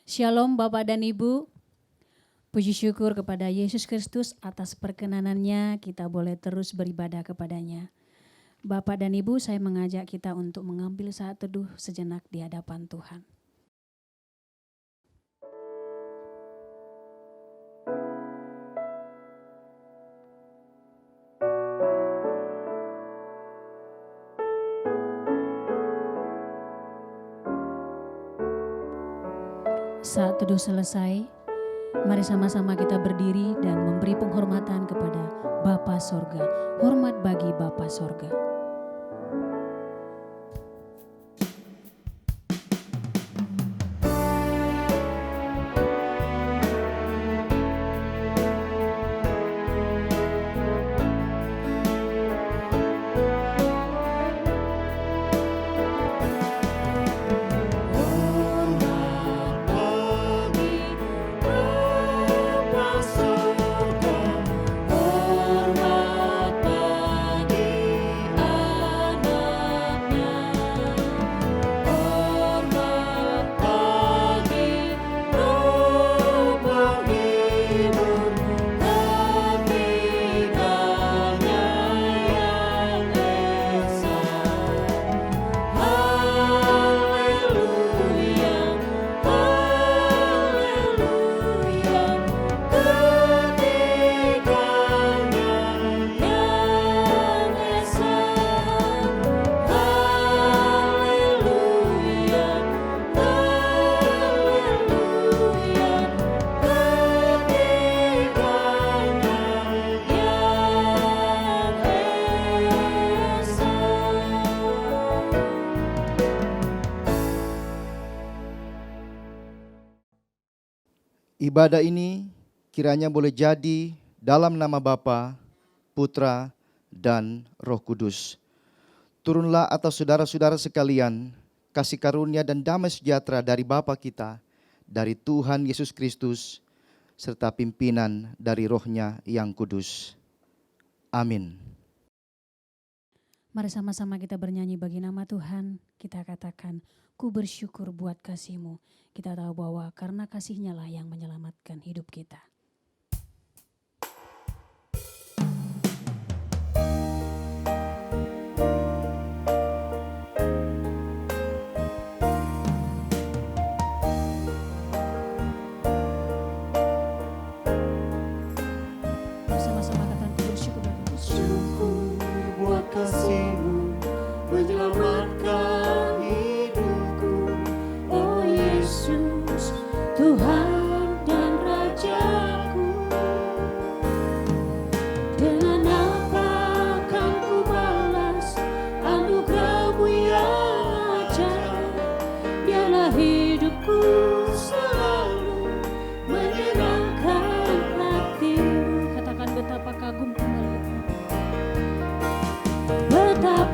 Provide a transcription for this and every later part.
Shalom Bapak dan Ibu, puji syukur kepada Yesus Kristus atas perkenanannya kita boleh terus beribadah kepadanya. Bapak dan Ibu, saya mengajak kita untuk mengambil saat teduh sejenak di hadapan Tuhan. Saat teduh selesai, mari sama-sama kita berdiri dan memberi penghormatan kepada Bapa Sorga. Hormat bagi Bapa Sorga. Ibadah ini kiranya boleh jadi dalam nama Bapa, Putra, dan Roh Kudus. Turunlah atas saudara-saudara sekalian kasih karunia dan damai sejahtera dari Bapa kita, dari Tuhan Yesus Kristus, serta pimpinan dari Roh-Nya yang kudus. Amin. Mari sama-sama kita bernyanyi bagi nama Tuhan. Kita katakan, ku bersyukur buat kasih-Mu. Kita tahu bahwa karena kasih-Nya lah yang menyelamatkan hidup kita. Mari sama-sama katakan, ku bersyukur bagi Syukur buat kasih-Mu menyelamatkan hidupku, oh Yesus, Tuhan dan Rajaku. Dengan apa akan ku balas anugerah-Mu yang ajaib? Biarlah hidupku selalu menyenangkan hati-Mu. Katakan betapa kagum kembali. Betapa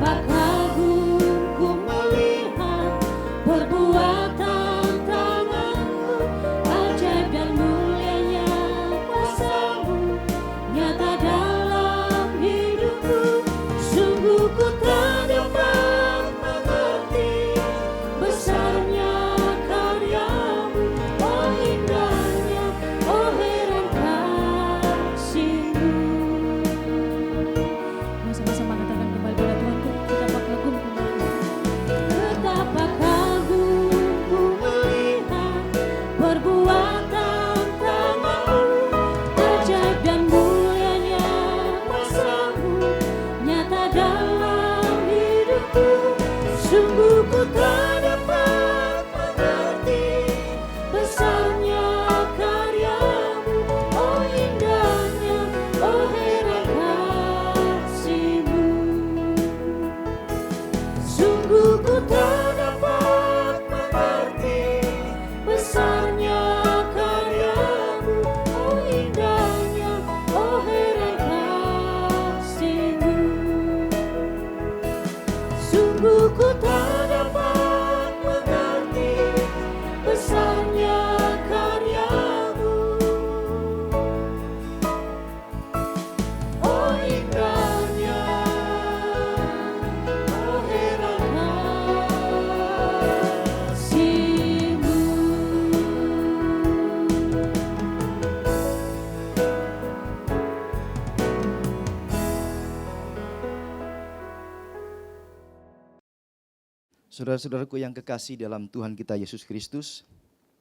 Saudara-saudaraku yang kekasih dalam Tuhan kita Yesus Kristus,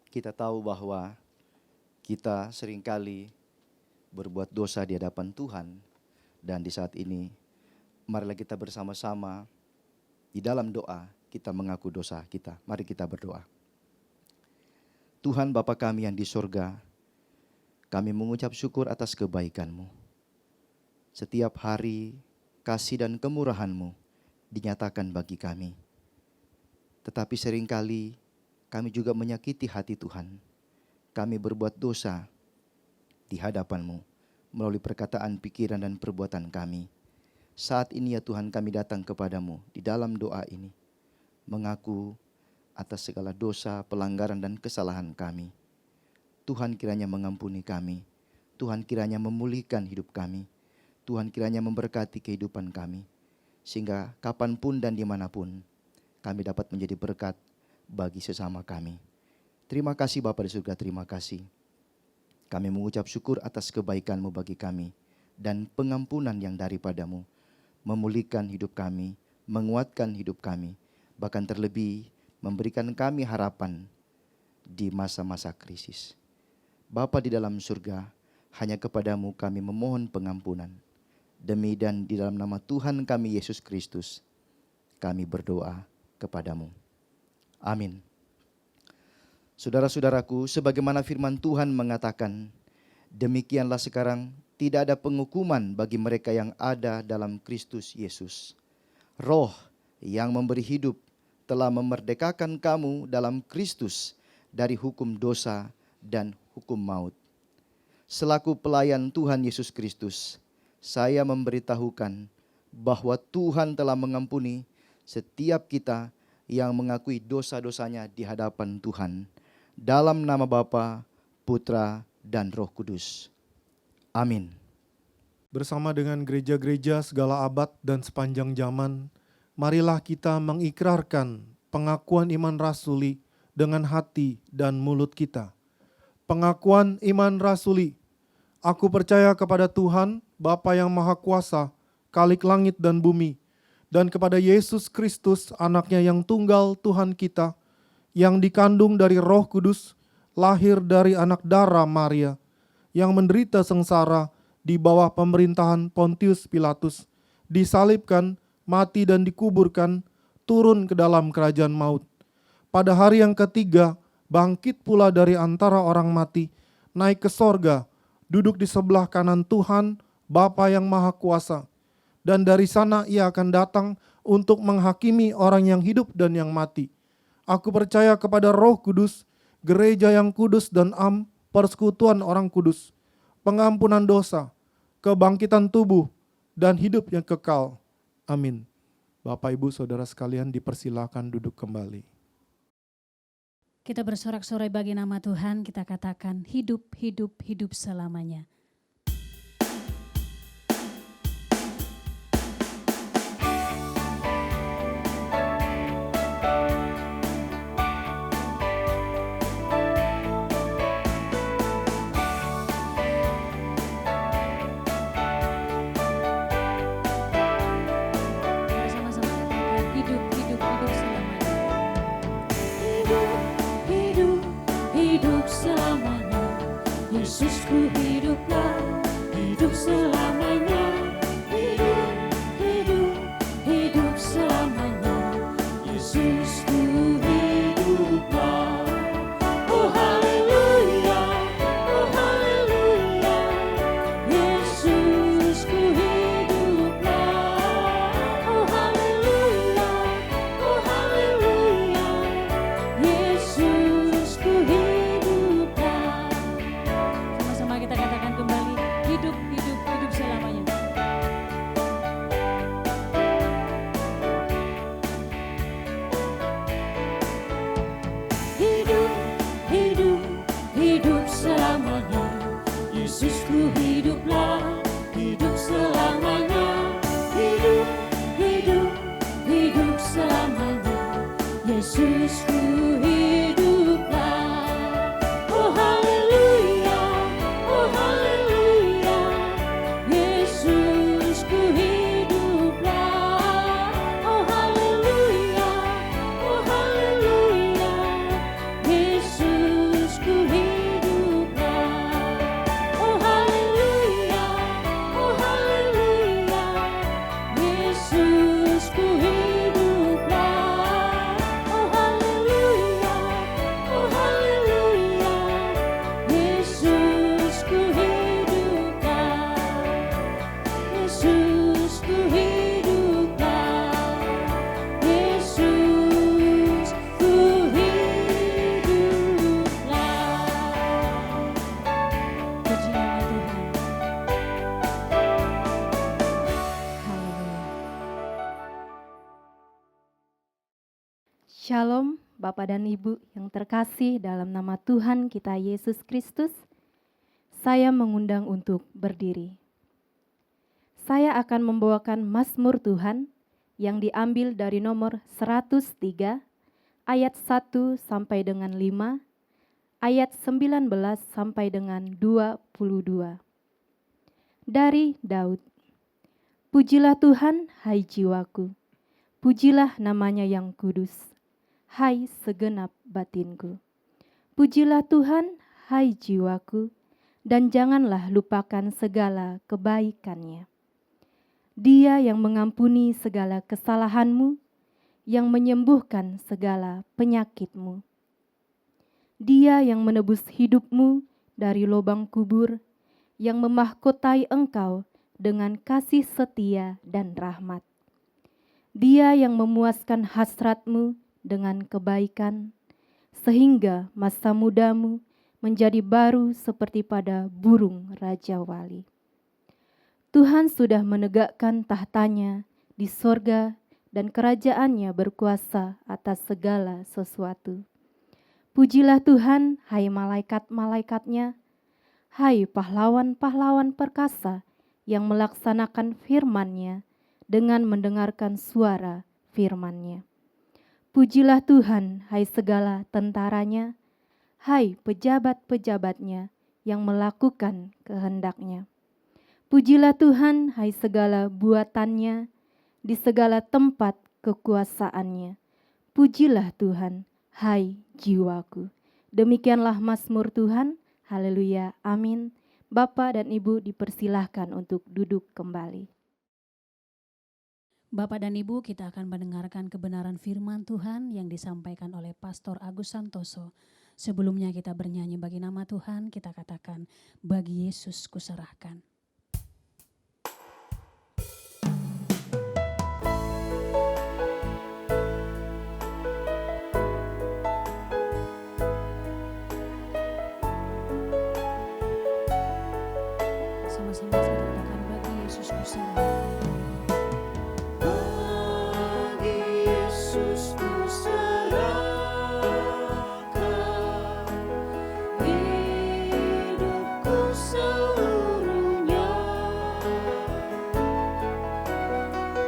kita tahu bahwa kita seringkali berbuat dosa di hadapan Tuhan. Dan di saat ini, marilah kita bersama-sama di dalam doa kita mengaku dosa kita. Mari kita berdoa. Tuhan Bapa kami yang di surga, kami mengucap syukur atas kebaikan-Mu. Setiap hari kasih dan kemurahan-Mu dinyatakan bagi kami. Tetapi seringkali kami juga menyakiti hati Tuhan. Kami berbuat dosa di hadapan-Mu melalui perkataan, pikiran, dan perbuatan kami. Saat ini ya Tuhan, kami datang kepadamu di dalam doa ini, mengaku atas segala dosa, pelanggaran, dan kesalahan kami. Tuhan kiranya mengampuni kami. Tuhan kiranya memulihkan hidup kami. Tuhan kiranya memberkati kehidupan kami. Sehingga kapanpun dan dimanapun kami dapat menjadi berkat bagi sesama kami. Terima kasih Bapa di surga, terima kasih. Kami mengucap syukur atas kebaikan-Mu bagi kami dan pengampunan yang daripada-Mu, memulihkan hidup kami, menguatkan hidup kami, bahkan terlebih memberikan kami harapan di masa-masa krisis. Bapa di dalam surga, hanya kepadamu kami memohon pengampunan. Demi dan di dalam nama Tuhan kami Yesus Kristus, kami berdoa kepadamu. Amin. Saudara-saudaraku, sebagaimana firman Tuhan mengatakan, demikianlah sekarang tidak ada penghukuman bagi mereka yang ada dalam Kristus Yesus. Roh yang memberi hidup telah memerdekakan kamu dalam Kristus dari hukum dosa dan hukum maut. Selaku pelayan Tuhan Yesus Kristus, saya memberitahukan bahwa Tuhan telah mengampuni setiap kita yang mengakui dosa-dosanya di hadapan Tuhan. Dalam nama Bapa, Putra, dan Roh Kudus. Amin. Bersama dengan gereja-gereja segala abad dan sepanjang zaman, marilah kita mengikrarkan pengakuan iman rasuli dengan hati dan mulut kita. Pengakuan iman rasuli. Aku percaya kepada Tuhan, Bapa yang Maha Kuasa, Khalik langit dan bumi, dan kepada Yesus Kristus, anaknya yang tunggal Tuhan kita, yang dikandung dari Roh Kudus, lahir dari anak darah Maria, yang menderita sengsara di bawah pemerintahan Pontius Pilatus, disalibkan, mati dan dikuburkan, turun ke dalam kerajaan maut. Pada hari yang ketiga, bangkit pula dari antara orang mati, naik ke sorga, duduk di sebelah kanan Tuhan, Bapa yang Maha Kuasa. Dan dari sana ia akan datang untuk menghakimi orang yang hidup dan yang mati. Aku percaya kepada Roh Kudus, gereja yang kudus dan persekutuan orang kudus, pengampunan dosa, kebangkitan tubuh, dan hidup yang kekal. Amin. Bapak, Ibu, Saudara sekalian dipersilakan duduk kembali. Kita bersorak-sorai bagi nama Tuhan, kita katakan hidup, hidup, hidup selamanya. Yesusku hiduplah, hidup selamanya. Hidup, hidup, hidup selamanya. Yesusku hiduplah. Oh haleluya, oh haleluya. Yesusku hiduplah. Oh haleluya, oh haleluya. Yesusku hiduplah. Kita katakan kembali, hidup, hidup, hidup selamanya. Hidup, hidup, hidup selamanya. Yesusku hiduplah, hidup selamanya. Hidup, hidup, hidup selamanya. Yesusku hiduplah. Oh haleluya, oh haleluya. Yesusku hiduplah. Oh haleluya, oh Shalom Bapak dan Ibu yang terkasih dalam nama Tuhan kita Yesus Kristus. Saya mengundang untuk berdiri. Saya akan membawakan Mazmur Tuhan yang diambil dari nomor 103 ayat 1 sampai dengan 5, ayat 19 sampai dengan 22. Dari Daud. Pujilah Tuhan, hai jiwaku. Pujilah namanya yang kudus. Hai segenap batinku. Pujilah Tuhan, hai jiwaku, dan janganlah lupakan segala kebaikannya. Dia yang mengampuni segala kesalahanmu, yang menyembuhkan segala penyakitmu. Dia yang menebus hidupmu dari lubang kubur, yang memahkotai engkau dengan kasih setia dan rahmat. Dia yang memuaskan hasratmu dengan kebaikan, sehingga masa mudamu menjadi baru seperti pada burung Raja Wali. Tuhan sudah menegakkan tahtanya di sorga dan kerajaannya berkuasa atas segala sesuatu. Pujilah Tuhan, hai malaikat-malaikatnya, hai pahlawan-pahlawan perkasa yang melaksanakan firman-Nya dengan mendengarkan suara firman-Nya. Pujilah Tuhan, hai segala tentaranya, hai pejabat-pejabatnya yang melakukan kehendak-Nya. Pujilah Tuhan, hai segala buatannya, di segala tempat kekuasaan-Nya. Pujilah Tuhan, hai jiwaku. Demikianlah Mazmur Tuhan, haleluya, amin. Bapak dan Ibu dipersilahkan untuk duduk kembali. Bapak dan Ibu, kita akan mendengarkan kebenaran firman Tuhan yang disampaikan oleh Pastor Agus Santoso. Sebelumnya kita bernyanyi bagi nama Tuhan, kita katakan, bagi Yesus kuserahkan. Sama-sama kita katakan, bagi Yesus kuserahkan. Yesus ku serahkan hidupku seluruhnya,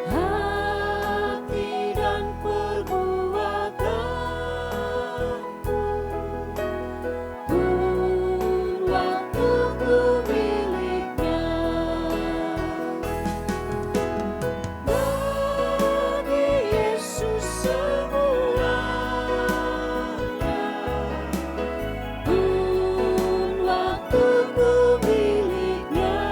hati dan perbuatanku, pun waktuku miliknya. Bagi Yesus semuanya, pun waktuku miliknya.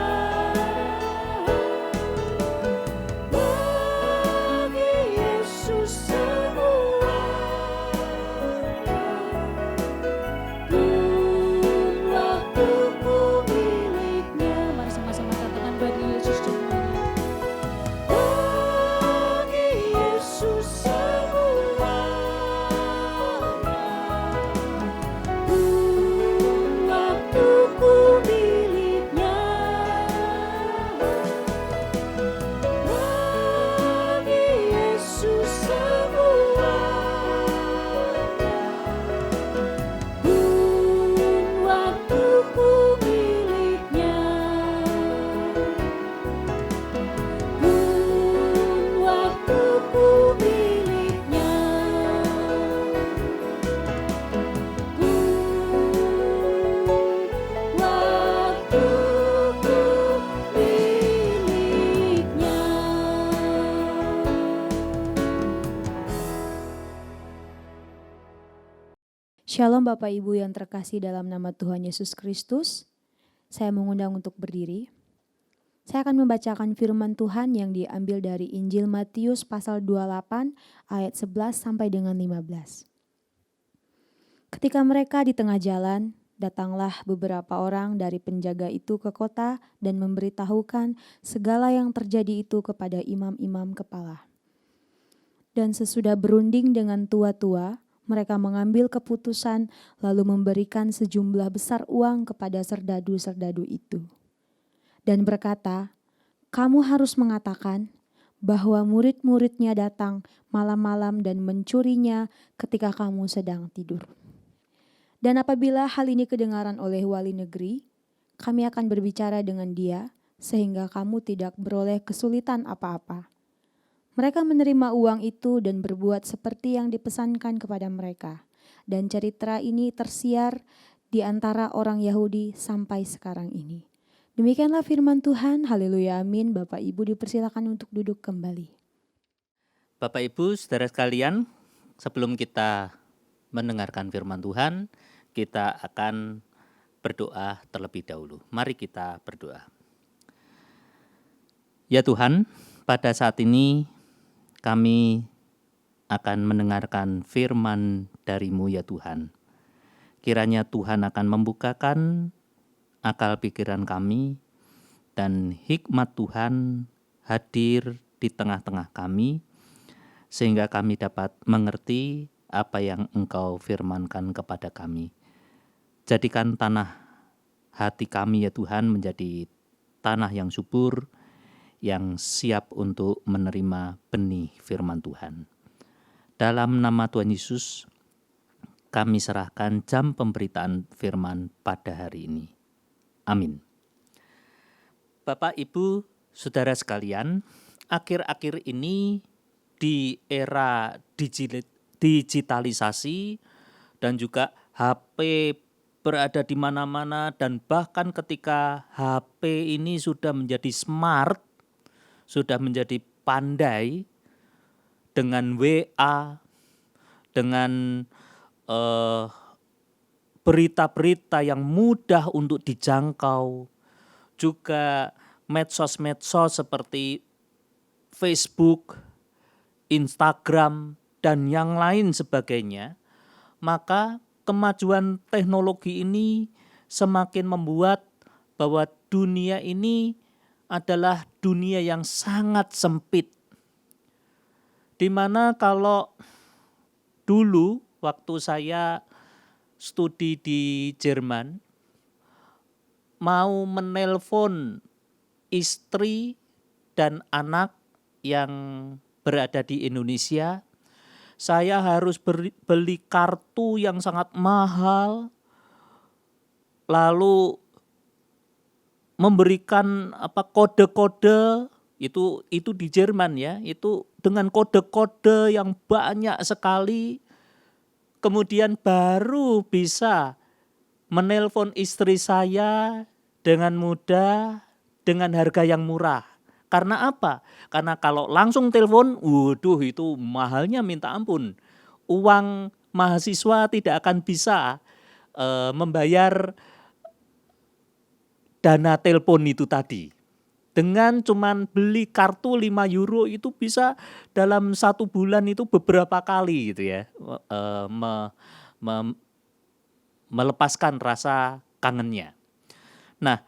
Bagi Yesus semuanya, pun waktuku miliknya. Mari sama-sama katakan, bagi Yesus semuanya. Bagi Yesus semuanya, pun waktuku miliknya. Bagi Yesus semuanya, pun waktuku miliknya. Pun waktuku miliknya. Pun waktuku miliknya. Shalom Bapak Ibu yang terkasih dalam nama Tuhan Yesus Kristus. Saya mengundang untuk berdiri. Saya akan membacakan firman Tuhan yang diambil dari Injil Matius pasal 28 ayat 11 sampai dengan 15. Ketika mereka di tengah jalan, datanglah beberapa orang dari penjaga itu ke kota dan memberitahukan segala yang terjadi itu kepada imam-imam kepala. Dan sesudah berunding dengan tua-tua, mereka mengambil keputusan lalu memberikan sejumlah besar uang kepada serdadu-serdadu itu. Dan berkata, kamu harus mengatakan bahwa murid-muridnya datang malam-malam dan mencurinya ketika kamu sedang tidur. Dan apabila hal ini kedengaran oleh wali negeri, kami akan berbicara dengan dia sehingga kamu tidak beroleh kesulitan apa-apa. Mereka menerima uang itu dan berbuat seperti yang dipesankan kepada mereka. Dan cerita ini tersiar di antara orang Yahudi sampai sekarang ini. Demikianlah firman Tuhan. Haleluya, amin. Bapak Ibu dipersilakan untuk duduk kembali. Bapak Ibu, saudara sekalian, sebelum kita mendengarkan firman Tuhan, kita akan berdoa terlebih dahulu. Mari kita berdoa. Ya Tuhan, pada saat ini kami akan mendengarkan firman dari-Mu ya Tuhan. Kiranya Tuhan akan membukakan akal pikiran kami dan hikmat Tuhan hadir di tengah-tengah kami sehingga kami dapat mengerti apa yang Engkau firmankan kepada kami. Jadikan tanah hati kami ya Tuhan menjadi tanah yang subur, yang siap untuk menerima benih firman Tuhan. Dalam nama Tuhan Yesus, kami serahkan jam pemberitaan firman pada hari ini. Amin. Bapak, Ibu, saudara sekalian, akhir-akhir ini di era digitalisasi dan juga HP berada di mana-mana, dan bahkan ketika HP ini sudah menjadi smart, sudah menjadi pandai dengan WA, dengan berita-berita yang mudah untuk dijangkau, juga medsos-medsos seperti Facebook, Instagram, dan yang lain sebagainya, maka kemajuan teknologi ini semakin membuat bahwa dunia ini adalah dunia yang sangat sempit. Di mana kalau dulu waktu saya studi di Jerman, mau menelpon istri dan anak yang berada di Indonesia, saya harus beli kartu yang sangat mahal, lalu memberikan kode-kode itu di Jerman ya, itu dengan kode-kode yang banyak sekali, kemudian baru bisa menelpon istri saya dengan mudah, dengan harga yang murah. Karena apa? Karena kalau langsung telepon, waduh itu mahalnya minta ampun. Uang mahasiswa tidak akan bisa membayar dana telepon itu tadi. Dengan cuman beli kartu 5 euro itu bisa dalam 1 bulan itu beberapa kali gitu ya. Melepaskan rasa kangennya. Nah,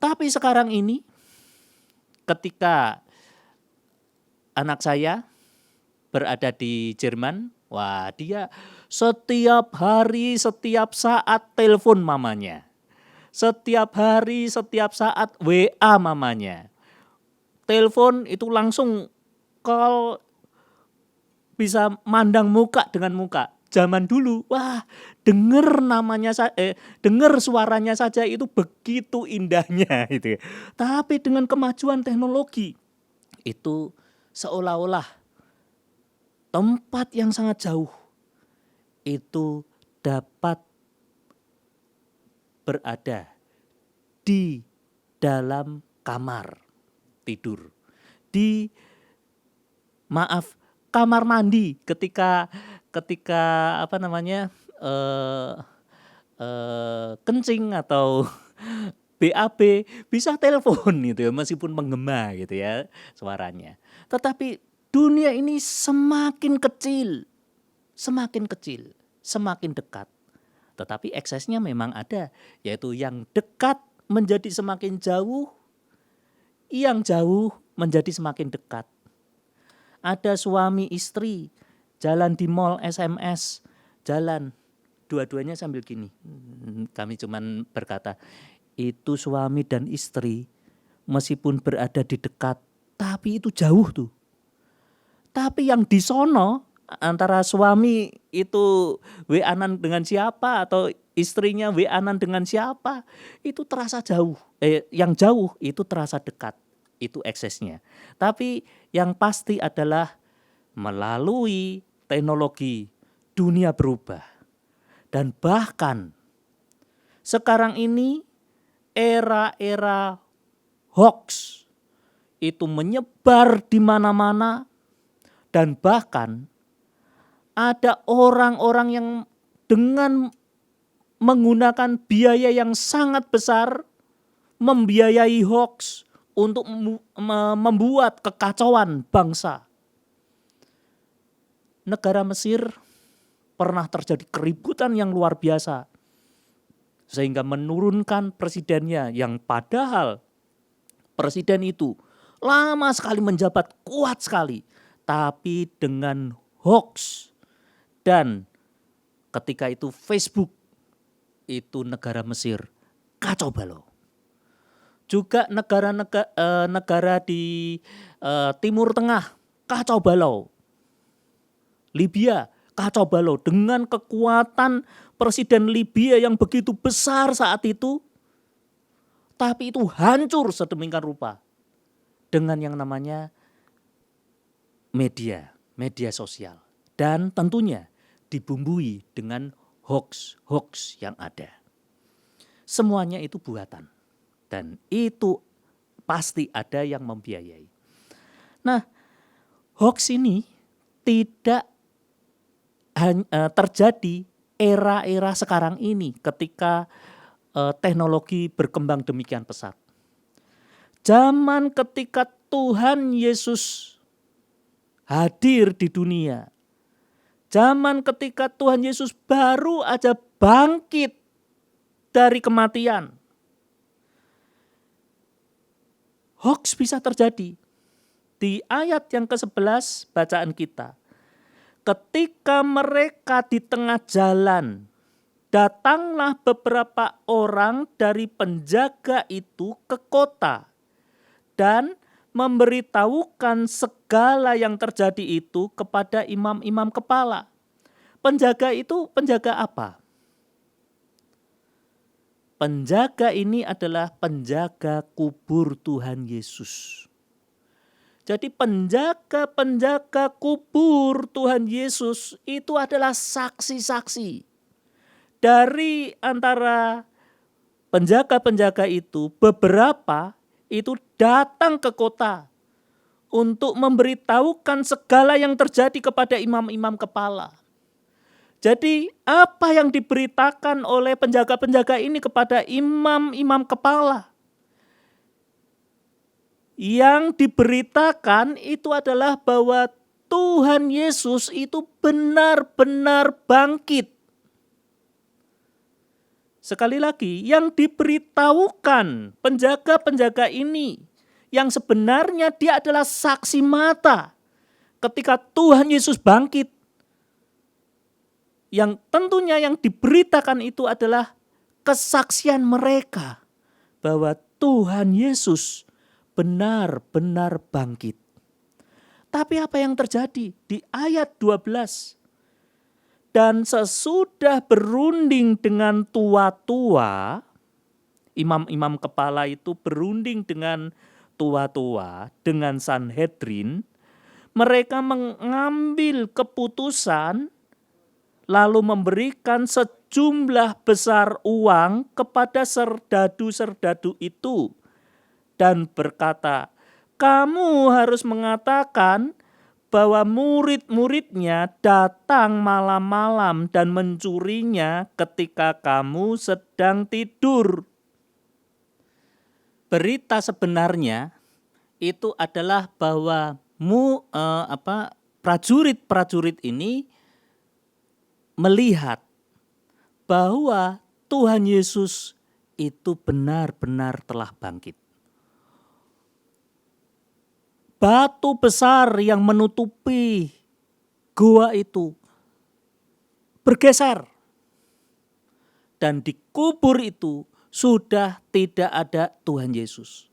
tapi sekarang ini ketika anak saya berada di Jerman, wah dia setiap hari, setiap saat telepon mamanya. Setiap hari, setiap saat WA mamanya. Telepon itu langsung call, bisa mandang muka dengan muka. Zaman dulu, wah, dengar suaranya saja itu begitu indahnya itu. Tapi dengan kemajuan teknologi itu seolah-olah tempat yang sangat jauh itu dapat berada di dalam kamar tidur, kamar mandi ketika kencing atau BAB bisa telepon gitu ya, meskipun menggema gitu ya suaranya. Tetapi dunia ini semakin kecil, semakin dekat. Tetapi eksesnya memang ada, yaitu yang dekat menjadi semakin jauh, yang jauh menjadi semakin dekat. Ada suami istri jalan di mall, SMS, jalan, dua-duanya sambil gini. Kami cuman berkata, itu suami dan istri meskipun berada di dekat, Tapi itu jauh tuh. Tapi yang di sono antara suami itu WA-an dengan siapa atau istrinya WA-an dengan siapa, itu terasa jauh. Yang jauh itu terasa dekat. Itu eksesnya. Tapi yang pasti adalah melalui teknologi dunia berubah. Dan bahkan sekarang ini era-era hoax itu menyebar di mana-mana, dan bahkan ada orang-orang yang dengan menggunakan biaya yang sangat besar membiayai hoax untuk membuat kekacauan bangsa. Negara Mesir pernah terjadi keributan yang luar biasa sehingga menurunkan presidennya, yang padahal presiden itu lama sekali menjabat, kuat sekali, tapi dengan hoax. Dan ketika itu Facebook, itu negara Mesir kacau balau. Juga negara di Timur Tengah kacau balau. Libya kacau balau dengan kekuatan presiden Libya yang begitu besar saat itu, tapi itu hancur sedemikian rupa dengan yang namanya media sosial, dan tentunya dibumbui dengan hoax yang ada. Semuanya itu buatan dan itu pasti ada yang membiayai. Nah, hoax ini tidak terjadi era-era sekarang ini ketika teknologi berkembang demikian pesat. Zaman ketika Tuhan Yesus hadir di dunia, zaman ketika Tuhan Yesus baru aja bangkit dari kematian, hoax bisa terjadi. Di ayat yang ke-11 bacaan kita, ketika mereka di tengah jalan, datanglah beberapa orang dari penjaga itu ke kota dan memberitahukan segala yang terjadi itu kepada imam-imam kepala. Penjaga itu penjaga apa? Penjaga ini adalah penjaga kubur Tuhan Yesus. Jadi penjaga-penjaga kubur Tuhan Yesus itu adalah saksi-saksi. Dari antara penjaga-penjaga itu, beberapa itu datang ke kota untuk memberitahukan segala yang terjadi kepada imam-imam kepala. Jadi apa yang diberitakan oleh penjaga-penjaga ini kepada imam-imam kepala? Yang diberitakan itu adalah bahwa Tuhan Yesus itu benar-benar bangkit. Sekali lagi, yang diberitahukan penjaga-penjaga ini, yang sebenarnya dia adalah saksi mata ketika Tuhan Yesus bangkit. Yang tentunya yang diberitakan itu adalah kesaksian mereka bahwa Tuhan Yesus benar-benar bangkit. Tapi apa yang terjadi di ayat 12? Dan sesudah berunding dengan tua-tua, imam-imam kepala itu berunding dengan tua-tua, dengan Sanhedrin, mereka mengambil keputusan lalu memberikan sejumlah besar uang kepada serdadu-serdadu itu dan berkata, kamu harus mengatakan bahwa murid-muridnya datang malam-malam dan mencurinya ketika kamu sedang tidur. Berita sebenarnya itu adalah bahwa prajurit-prajurit ini melihat bahwa Tuhan Yesus itu benar-benar telah bangkit. Batu besar yang menutupi gua itu bergeser. Dan di kubur itu sudah tidak ada Tuhan Yesus.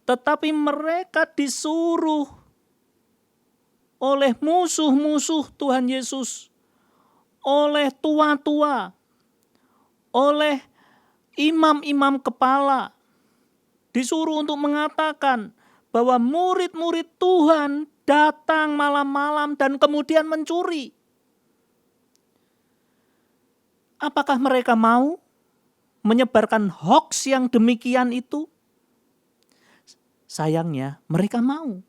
tetapi mereka disuruh oleh musuh-musuh Tuhan Yesus, oleh tua-tua, oleh imam-imam kepala, disuruh untuk mengatakan bahwa murid-murid Tuhan datang malam-malam dan kemudian mencuri. Apakah mereka mau menyebarkan hoaks yang demikian itu? Sayangnya mereka mau.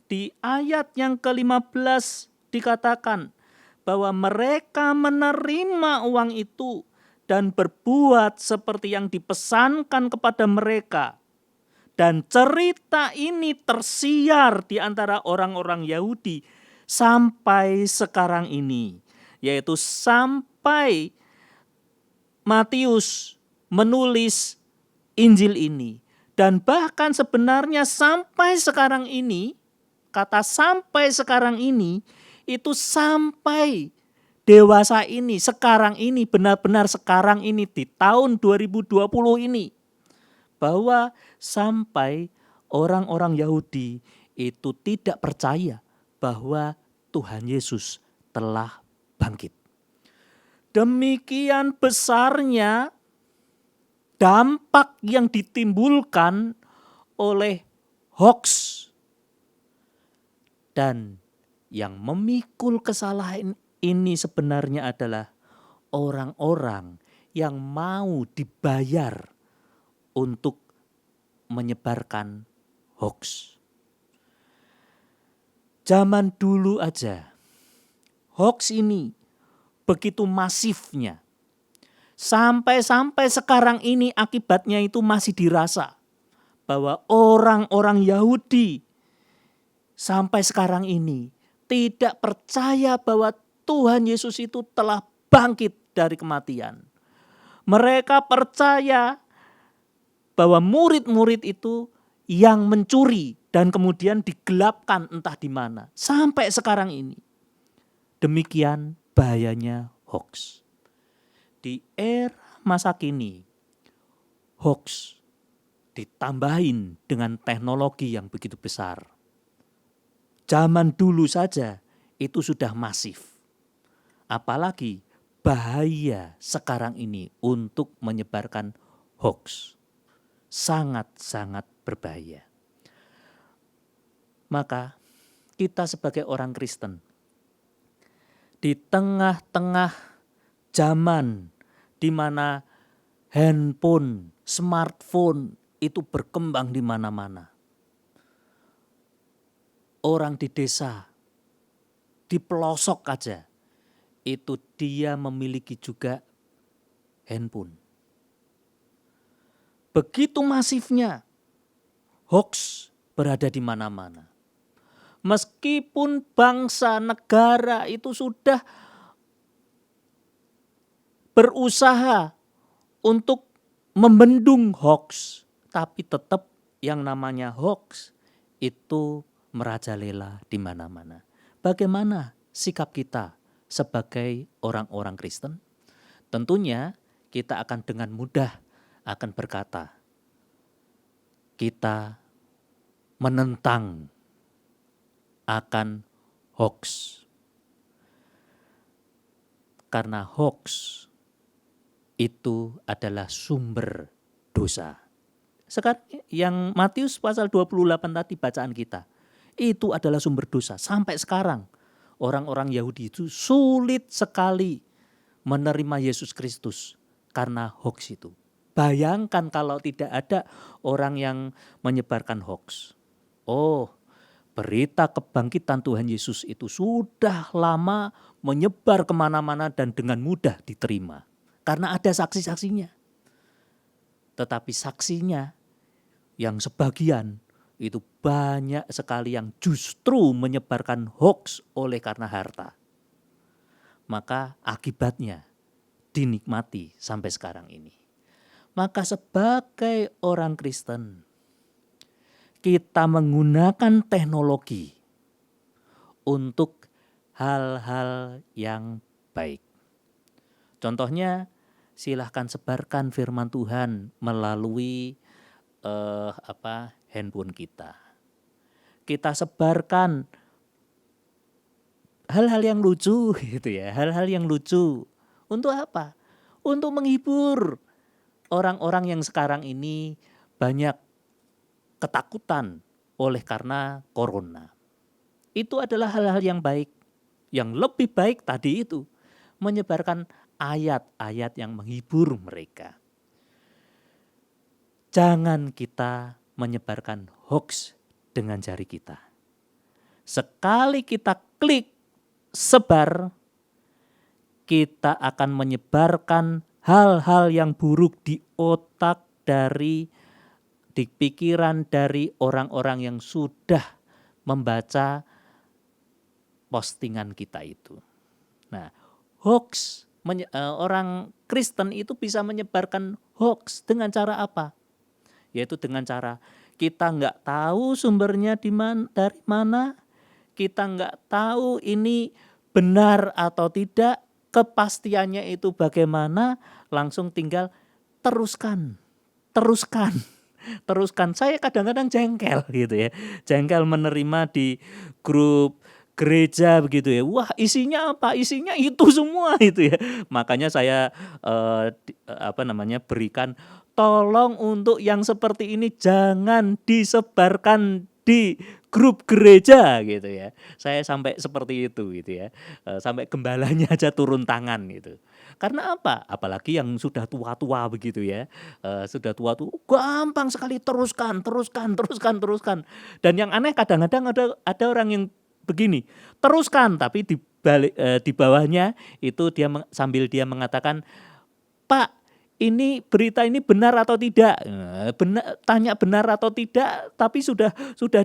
Di ayat yang ke-15 dikatakan bahwa mereka menerima uang itu dan berbuat seperti yang dipesankan kepada mereka. Dan cerita ini tersiar di antara orang-orang Yahudi sampai sekarang ini. Yaitu sampai Matius menulis Injil ini. Dan bahkan sebenarnya sampai sekarang ini, kata sampai sekarang ini, itu sampai dewasa ini, sekarang ini, benar-benar sekarang ini, di tahun 2020 ini. Bahwa sampai orang-orang Yahudi itu tidak percaya bahwa Tuhan Yesus telah bangkit. Demikian besarnya dampak yang ditimbulkan oleh hoaks. Dan yang memikul kesalahan ini sebenarnya adalah orang-orang yang mau dibayar untuk menyebarkan hoaks. Zaman dulu aja hoaks ini begitu masifnya. Sampai sekarang ini akibatnya itu masih dirasa bahwa orang-orang Yahudi sampai sekarang ini tidak percaya bahwa Tuhan Yesus itu telah bangkit dari kematian. Mereka percaya bahwa murid-murid itu yang mencuri dan kemudian digelapkan entah di mana. Sampai sekarang ini. Demikian bahayanya hoaks. Di era masa kini, hoaks ditambahin dengan teknologi yang begitu besar. Zaman dulu saja itu sudah masif. Apalagi bahaya sekarang ini untuk menyebarkan hoaks. Sangat-sangat berbahaya. Maka kita sebagai orang Kristen, di tengah-tengah zaman di mana handphone, smartphone itu berkembang di mana-mana. Orang di desa, di pelosok aja, itu dia memiliki juga handphone. Begitu masifnya hoaks berada di mana-mana. Meskipun bangsa, negara itu sudah berusaha untuk membendung hoaks, tapi tetap yang namanya hoaks itu merajalela di mana-mana. Bagaimana sikap kita sebagai orang-orang Kristen? Tentunya kita akan dengan mudah akan berkata, kita menentang akan hoaks. Karena hoaks itu adalah sumber dosa. Sekarang yang Matius pasal 28 tadi bacaan kita, itu adalah sumber dosa. Sampai sekarang orang-orang Yahudi itu sulit sekali menerima Yesus Kristus karena hoaks itu. Bayangkan kalau tidak ada orang yang menyebarkan hoaks. Oh, berita kebangkitan Tuhan Yesus itu sudah lama menyebar kemana-mana dan dengan mudah diterima. Karena ada saksi-saksinya. Tetapi saksinya yang sebagian itu banyak sekali yang justru menyebarkan hoaks oleh karena harta. Maka akibatnya dinikmati sampai sekarang ini. Maka sebagai orang Kristen, kita menggunakan teknologi untuk hal-hal yang baik. Contohnya, silahkan sebarkan firman Tuhan melalui handphone kita. Kita sebarkan hal-hal yang lucu gitu ya, hal-hal yang lucu. Untuk apa? Untuk menghibur orang-orang yang sekarang ini banyak ketakutan oleh karena corona. Itu adalah hal-hal yang baik. Yang lebih baik tadi itu menyebarkan ayat-ayat yang menghibur mereka. Jangan kita menyebarkan hoax dengan jari kita. Sekali kita klik sebar, kita akan menyebarkan hal-hal yang buruk di otak di pikiran dari orang-orang yang sudah membaca postingan kita itu. Nah, hoax, orang Kristen itu bisa menyebarkan hoax dengan cara apa? Yaitu dengan cara kita nggak tahu sumbernya dari mana, kita nggak tahu ini benar atau tidak, kepastiannya itu bagaimana, langsung tinggal teruskan. Saya kadang-kadang jengkel gitu ya, jengkel menerima di grup gereja begitu ya. Wah, isinya apa? Isinya itu semua itu ya. Makanya saya berikan, tolong untuk yang seperti ini jangan disebarkan di grup gereja gitu ya. Saya sampai seperti itu gitu ya. Sampai gembalanya aja turun tangan gitu. Karena apa? Apalagi yang sudah tua-tua begitu ya. Sudah tua-tua gampang sekali teruskan. Dan yang aneh kadang-kadang ada orang yang begini, teruskan tapi di bawahnya itu sambil dia mengatakan, "Pak, ini berita ini benar atau tidak?" Tanya benar atau tidak, tapi sudah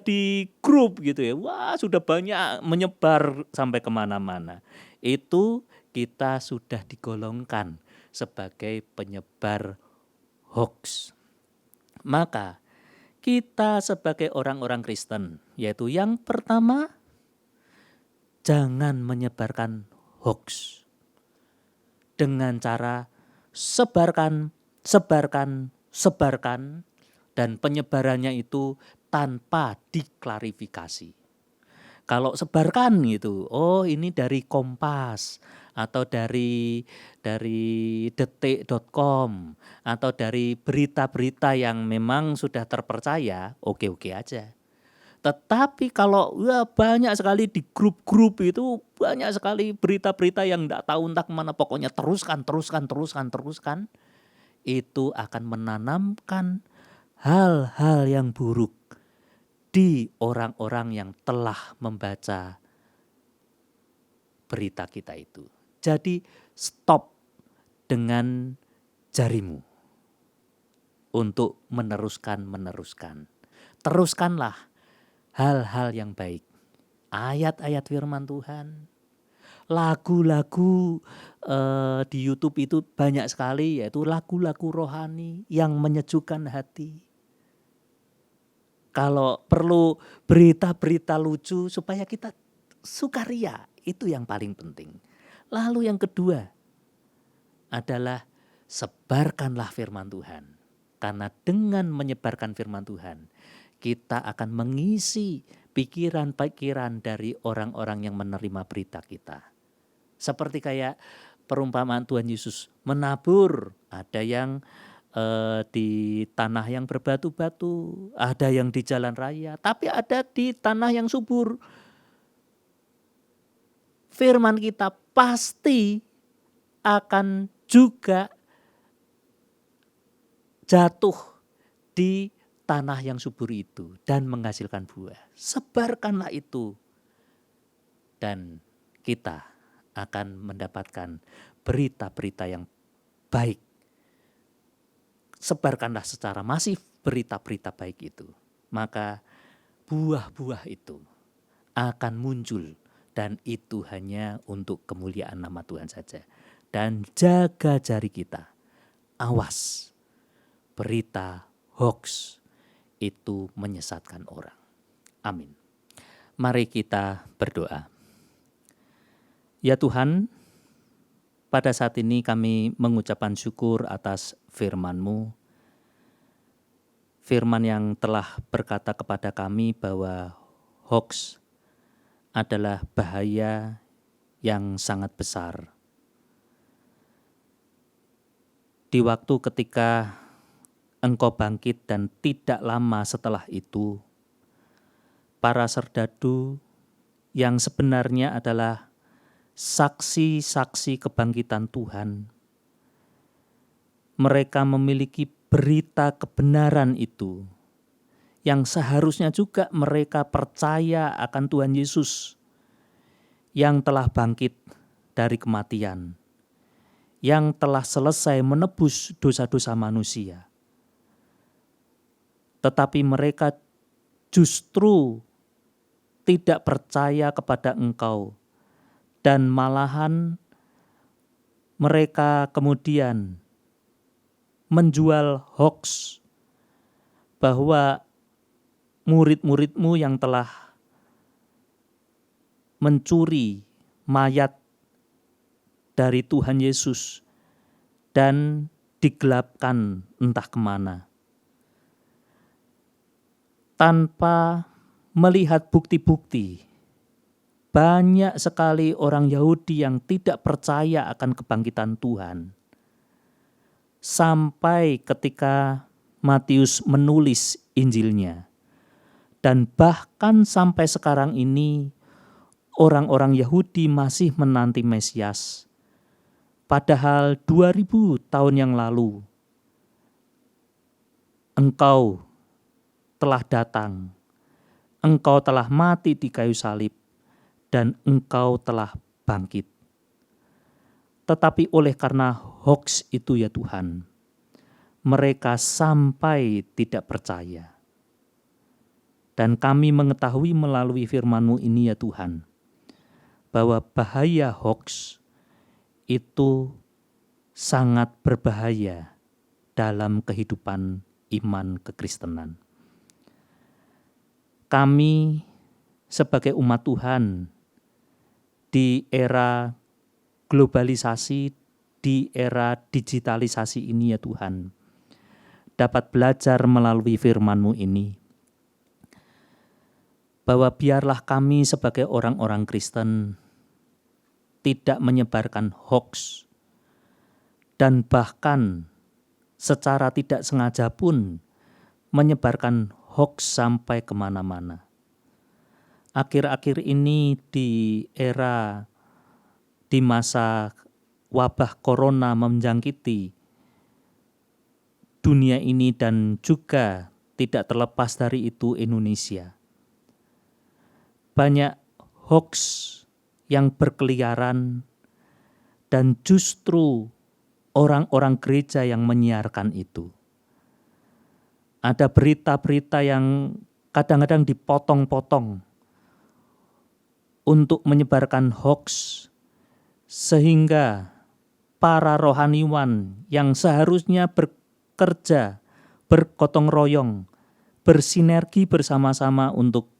di grup gitu ya. Wah, sudah banyak menyebar sampai kemana-mana. Itu kita sudah digolongkan sebagai penyebar hoax. Maka kita sebagai orang-orang Kristen, yaitu yang pertama, jangan menyebarkan hoax dengan cara sebarkan, dan penyebarannya itu tanpa diklarifikasi. Kalau sebarkan gitu, oh ini dari Kompas atau dari detik.com atau dari berita-berita yang memang sudah terpercaya, oke-oke aja. Tetapi kalau banyak sekali di grup-grup itu, banyak sekali berita-berita yang enggak tahu entah kemana, pokoknya teruskan, itu akan menanamkan hal-hal yang buruk di orang-orang yang telah membaca berita kita itu. Jadi stop dengan jarimu untuk meneruskan. Teruskanlah hal-hal yang baik, ayat-ayat firman Tuhan, lagu-lagu di YouTube itu banyak sekali, yaitu lagu-lagu rohani yang menyejukkan hati. Kalau perlu berita-berita lucu supaya kita sukaria, itu yang paling penting. Lalu yang kedua adalah sebarkanlah firman Tuhan. Karena dengan menyebarkan firman Tuhan, kita akan mengisi pikiran-pikiran dari orang-orang yang menerima berita kita. Seperti kayak perumpamaan Tuhan Yesus menabur, ada yang di tanah yang berbatu-batu, ada yang di jalan raya, tapi ada di tanah yang subur. Firman kita pasti akan juga jatuh di tanah yang subur itu dan menghasilkan buah. Sebarkanlah itu dan kita akan mendapatkan berita-berita yang baik. Sebarkanlah secara masif berita-berita baik itu. Maka buah-buah itu akan muncul dan itu hanya untuk kemuliaan nama Tuhan saja. Dan jaga jari kita. Awas, berita hoax itu menyesatkan orang. Amin. Mari kita berdoa. Ya Tuhan, pada saat ini kami mengucapkan syukur atas firman-Mu. firman yang telah berkata kepada kami bahwa hoax adalah bahaya yang sangat besar. Di waktu ketika Engkau bangkit dan tidak lama setelah itu, para serdadu yang sebenarnya adalah saksi-saksi kebangkitan Tuhan, mereka memiliki berita kebenaran itu yang seharusnya juga mereka percaya akan Tuhan Yesus yang telah bangkit dari kematian, yang telah selesai menebus dosa-dosa manusia. Tetapi mereka justru tidak percaya kepada Engkau, dan malahan mereka kemudian menjual hoax bahwa murid-murid-Mu yang telah mencuri mayat dari Tuhan Yesus dan digelapkan entah kemana. Tanpa melihat bukti-bukti, banyak sekali orang Yahudi yang tidak percaya akan kebangkitan Tuhan. Sampai ketika Matius menulis Injilnya. Dan bahkan sampai sekarang ini orang-orang Yahudi masih menanti Mesias. Padahal 2000 tahun yang lalu Engkau telah datang, Engkau telah mati di kayu salib, dan Engkau telah bangkit. Tetapi oleh karena hoax itu ya Tuhan, mereka sampai tidak percaya. Dan kami mengetahui melalui firman-Mu ini ya Tuhan, bahwa bahaya hoax itu sangat berbahaya dalam kehidupan iman kekristenan. Kami sebagai umat Tuhan di era globalisasi, di era digitalisasi ini ya Tuhan, dapat belajar melalui firman-Mu ini, bahwa biarlah kami sebagai orang-orang Kristen tidak menyebarkan hoax, dan bahkan secara tidak sengaja pun menyebarkan hoax sampai kemana-mana. Akhir-akhir ini di masa wabah corona menjangkiti dunia ini dan juga tidak terlepas dari itu Indonesia. Banyak hoax yang berkeliaran dan justru orang-orang gereja yang menyiarkan itu. Ada berita-berita yang kadang-kadang dipotong-potong untuk menyebarkan hoax, sehingga para rohaniwan yang seharusnya bekerja, bergotong royong, bersinergi bersama-sama untuk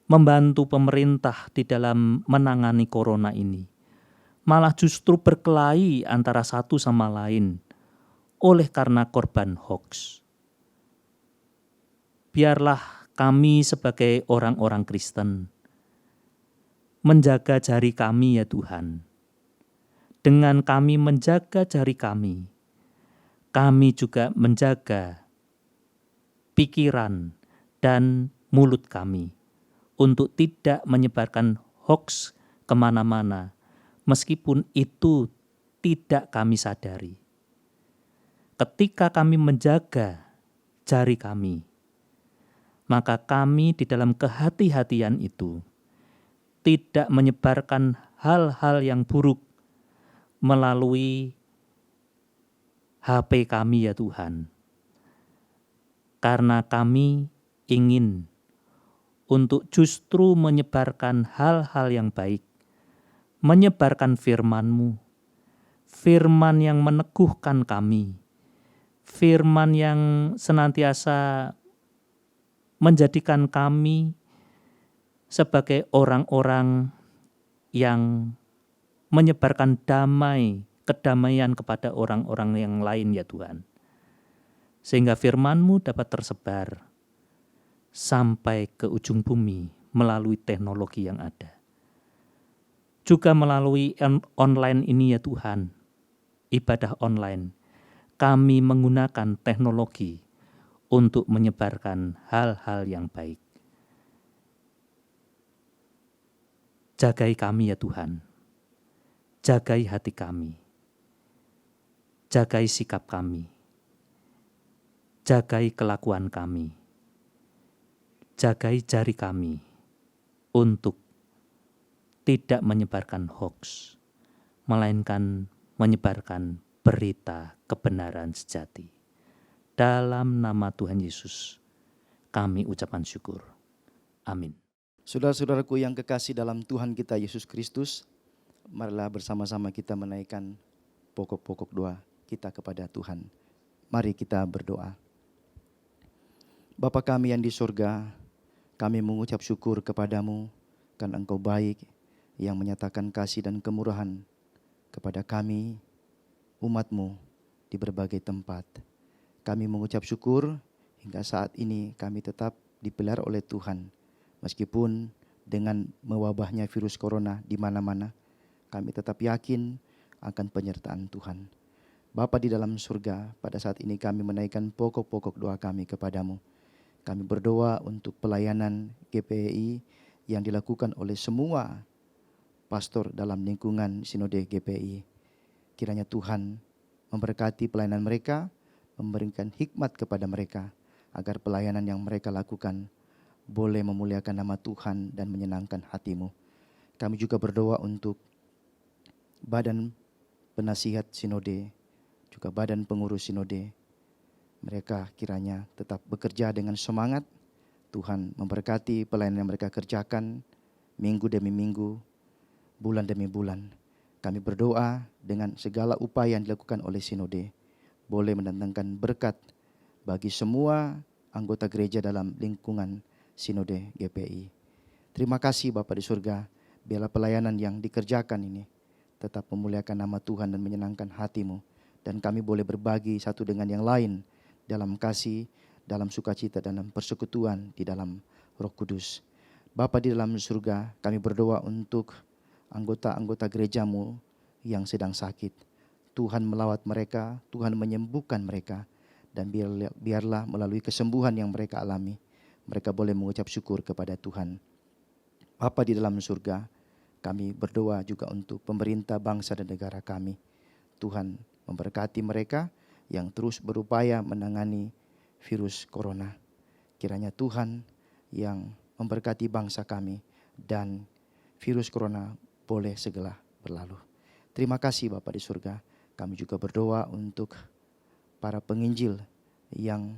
membantu pemerintah di dalam menangani corona ini, malah justru berkelahi antara satu sama lain oleh karena korban hoax. Biarlah kami sebagai orang-orang Kristen menjaga jari kami ya Tuhan. Dengan kami menjaga jari kami juga menjaga pikiran dan mulut kami untuk tidak menyebarkan hoax kemana-mana, meskipun itu tidak kami sadari. Ketika kami menjaga jari kami, maka kami di dalam kehati-hatian itu tidak menyebarkan hal-hal yang buruk melalui HP kami ya Tuhan. Karena kami ingin untuk justru menyebarkan hal-hal yang baik, menyebarkan firman-Mu, firman yang meneguhkan kami, firman yang senantiasa menjadikan kami sebagai orang-orang yang menyebarkan damai, kedamaian kepada orang-orang yang lain ya Tuhan. sehingga firman-Mu dapat tersebar sampai ke ujung bumi melalui teknologi yang ada. Juga melalui online ini ya Tuhan, ibadah online, kami menggunakan teknologi untuk menyebarkan hal-hal yang baik. Jagai kami ya Tuhan, jagai hati kami, jagai sikap kami, jagai kelakuan kami, jagai jari kami untuk tidak menyebarkan hoax, melainkan menyebarkan berita kebenaran sejati. Dalam nama Tuhan Yesus, kami ucapkan syukur. Amin. Saudara-saudaraku yang kekasih dalam Tuhan kita Yesus Kristus, marilah bersama-sama kita menaikkan pokok-pokok doa kita kepada Tuhan. Mari kita berdoa. Bapa kami yang di surga, kami mengucap syukur kepadamu karena Engkau baik yang menyatakan kasih dan kemurahan kepada kami, umat-Mu di berbagai tempat. Kami mengucap syukur hingga saat ini kami tetap dipelihara oleh Tuhan. Meskipun dengan mewabahnya virus corona di mana-mana, kami tetap yakin akan penyertaan Tuhan. Bapa di dalam surga, pada saat ini kami menaikkan pokok-pokok doa kami kepadamu. Kami berdoa untuk pelayanan GPI yang dilakukan oleh semua pastor dalam lingkungan Sinode GPI. Kiranya Tuhan memberkati pelayanan mereka, memberikan hikmat kepada mereka, agar pelayanan yang mereka lakukan boleh memuliakan nama Tuhan dan menyenangkan hati-Mu. Kami juga berdoa untuk badan penasihat Sinode, juga badan pengurus Sinode. Mereka kiranya tetap bekerja dengan semangat. Tuhan memberkati pelayanan yang mereka kerjakan minggu demi minggu, bulan demi bulan. Kami berdoa dengan segala upaya yang dilakukan oleh Sinode boleh mendatangkan berkat bagi semua anggota gereja dalam lingkungan Sinode GPI. Terima kasih Bapa di surga, biarlah pelayanan yang dikerjakan ini tetap memuliakan nama Tuhan dan menyenangkan hati-Mu. Dan kami boleh berbagi satu dengan yang lain dalam kasih, dalam sukacita, dalam persekutuan di dalam Roh Kudus. Bapa di dalam surga, kami berdoa untuk anggota-anggota gereja-Mu yang sedang sakit. Tuhan melawat mereka, Tuhan menyembuhkan mereka, dan biarlah melalui kesembuhan yang mereka alami, mereka boleh mengucap syukur kepada Tuhan. Bapa di dalam surga, kami berdoa juga untuk pemerintah bangsa dan negara kami. Tuhan memberkati mereka yang terus berupaya menangani virus corona. Kiranya Tuhan yang memberkati bangsa kami dan virus corona boleh segera berlalu. Terima kasih Bapa di surga. Kami juga berdoa untuk para penginjil yang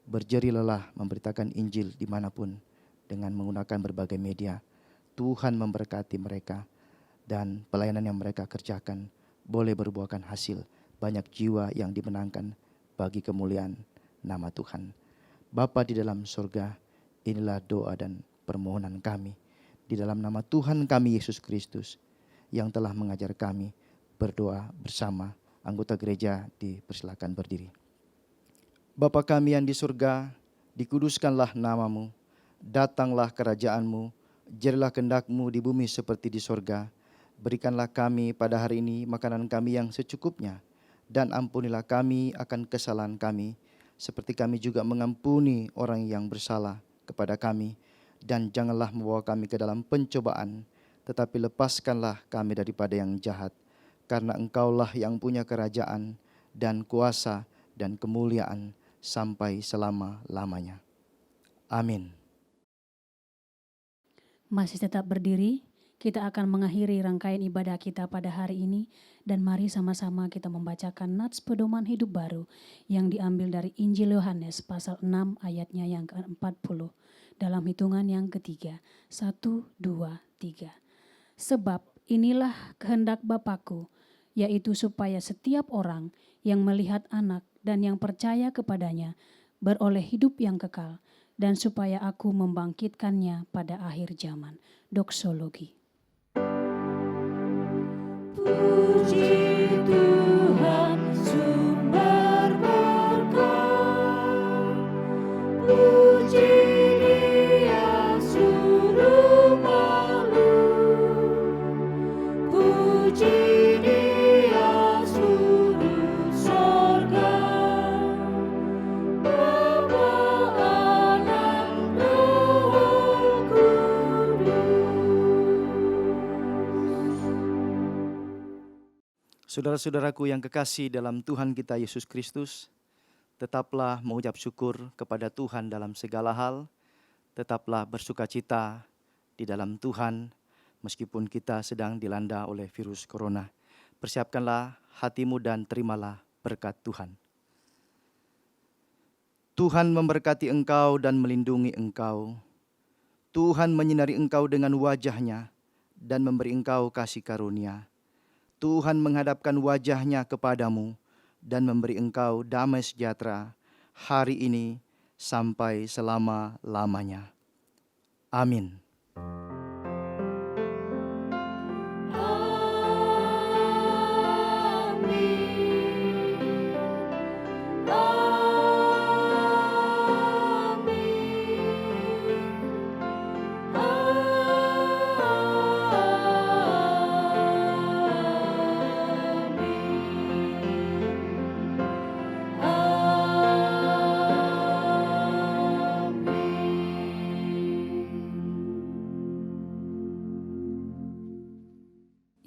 berjeri lelah memberitakan Injil dimanapun dengan menggunakan berbagai media. Tuhan memberkati mereka dan pelayanan yang mereka kerjakan boleh berbuahkan hasil. Banyak jiwa yang dimenangkan bagi kemuliaan nama Tuhan. Bapa di dalam surga, inilah doa dan permohonan kami. Di dalam nama Tuhan kami Yesus Kristus yang telah mengajar kami berdoa bersama. Anggota gereja dipersilakan berdiri. Bapa kami yang di surga, dikuduskanlah nama-Mu, datanglah kerajaan-Mu, jadilah kehendak-Mu di bumi seperti di surga. Berikanlah kami pada hari ini makanan kami yang secukupnya, dan ampunilah kami akan kesalahan kami, seperti kami juga mengampuni orang yang bersalah kepada kami. Dan janganlah membawa kami ke dalam pencobaan, tetapi lepaskanlah kami daripada yang jahat. Karena Engkaulah yang punya kerajaan dan kuasa dan kemuliaan sampai selama-lamanya. Amin. Masih tetap berdiri, kita akan mengakhiri rangkaian ibadah kita pada hari ini. Dan mari sama-sama kita membacakan nats pedoman hidup baru yang diambil dari Injil Yohanes pasal 6 ayatnya yang ke-40. Dalam hitungan yang ketiga, 1, 2, 3. Sebab inilah kehendak Bapa-Ku, yaitu supaya setiap orang yang melihat Anak dan yang percaya kepadanya beroleh hidup yang kekal, dan supaya Aku membangkitkannya pada akhir zaman. Doksologi. Puji Tuhan, sumber berkat. Saudara-saudaraku yang kekasih dalam Tuhan kita Yesus Kristus, tetaplah mengucap syukur kepada Tuhan dalam segala hal, tetaplah bersukacita di dalam Tuhan meskipun kita sedang dilanda oleh virus corona. Persiapkanlah hatimu dan terimalah berkat Tuhan. Tuhan memberkati engkau dan melindungi engkau. Tuhan menyinari engkau dengan wajah-Nya dan memberi engkau kasih karunia. Tuhan menghadapkan wajah-Nya kepadamu dan memberi engkau damai sejahtera hari ini sampai selama-lamanya. Amin.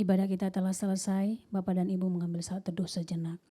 Ibadah kita telah selesai. Bapak dan Ibu mengambil saat teduh sejenak.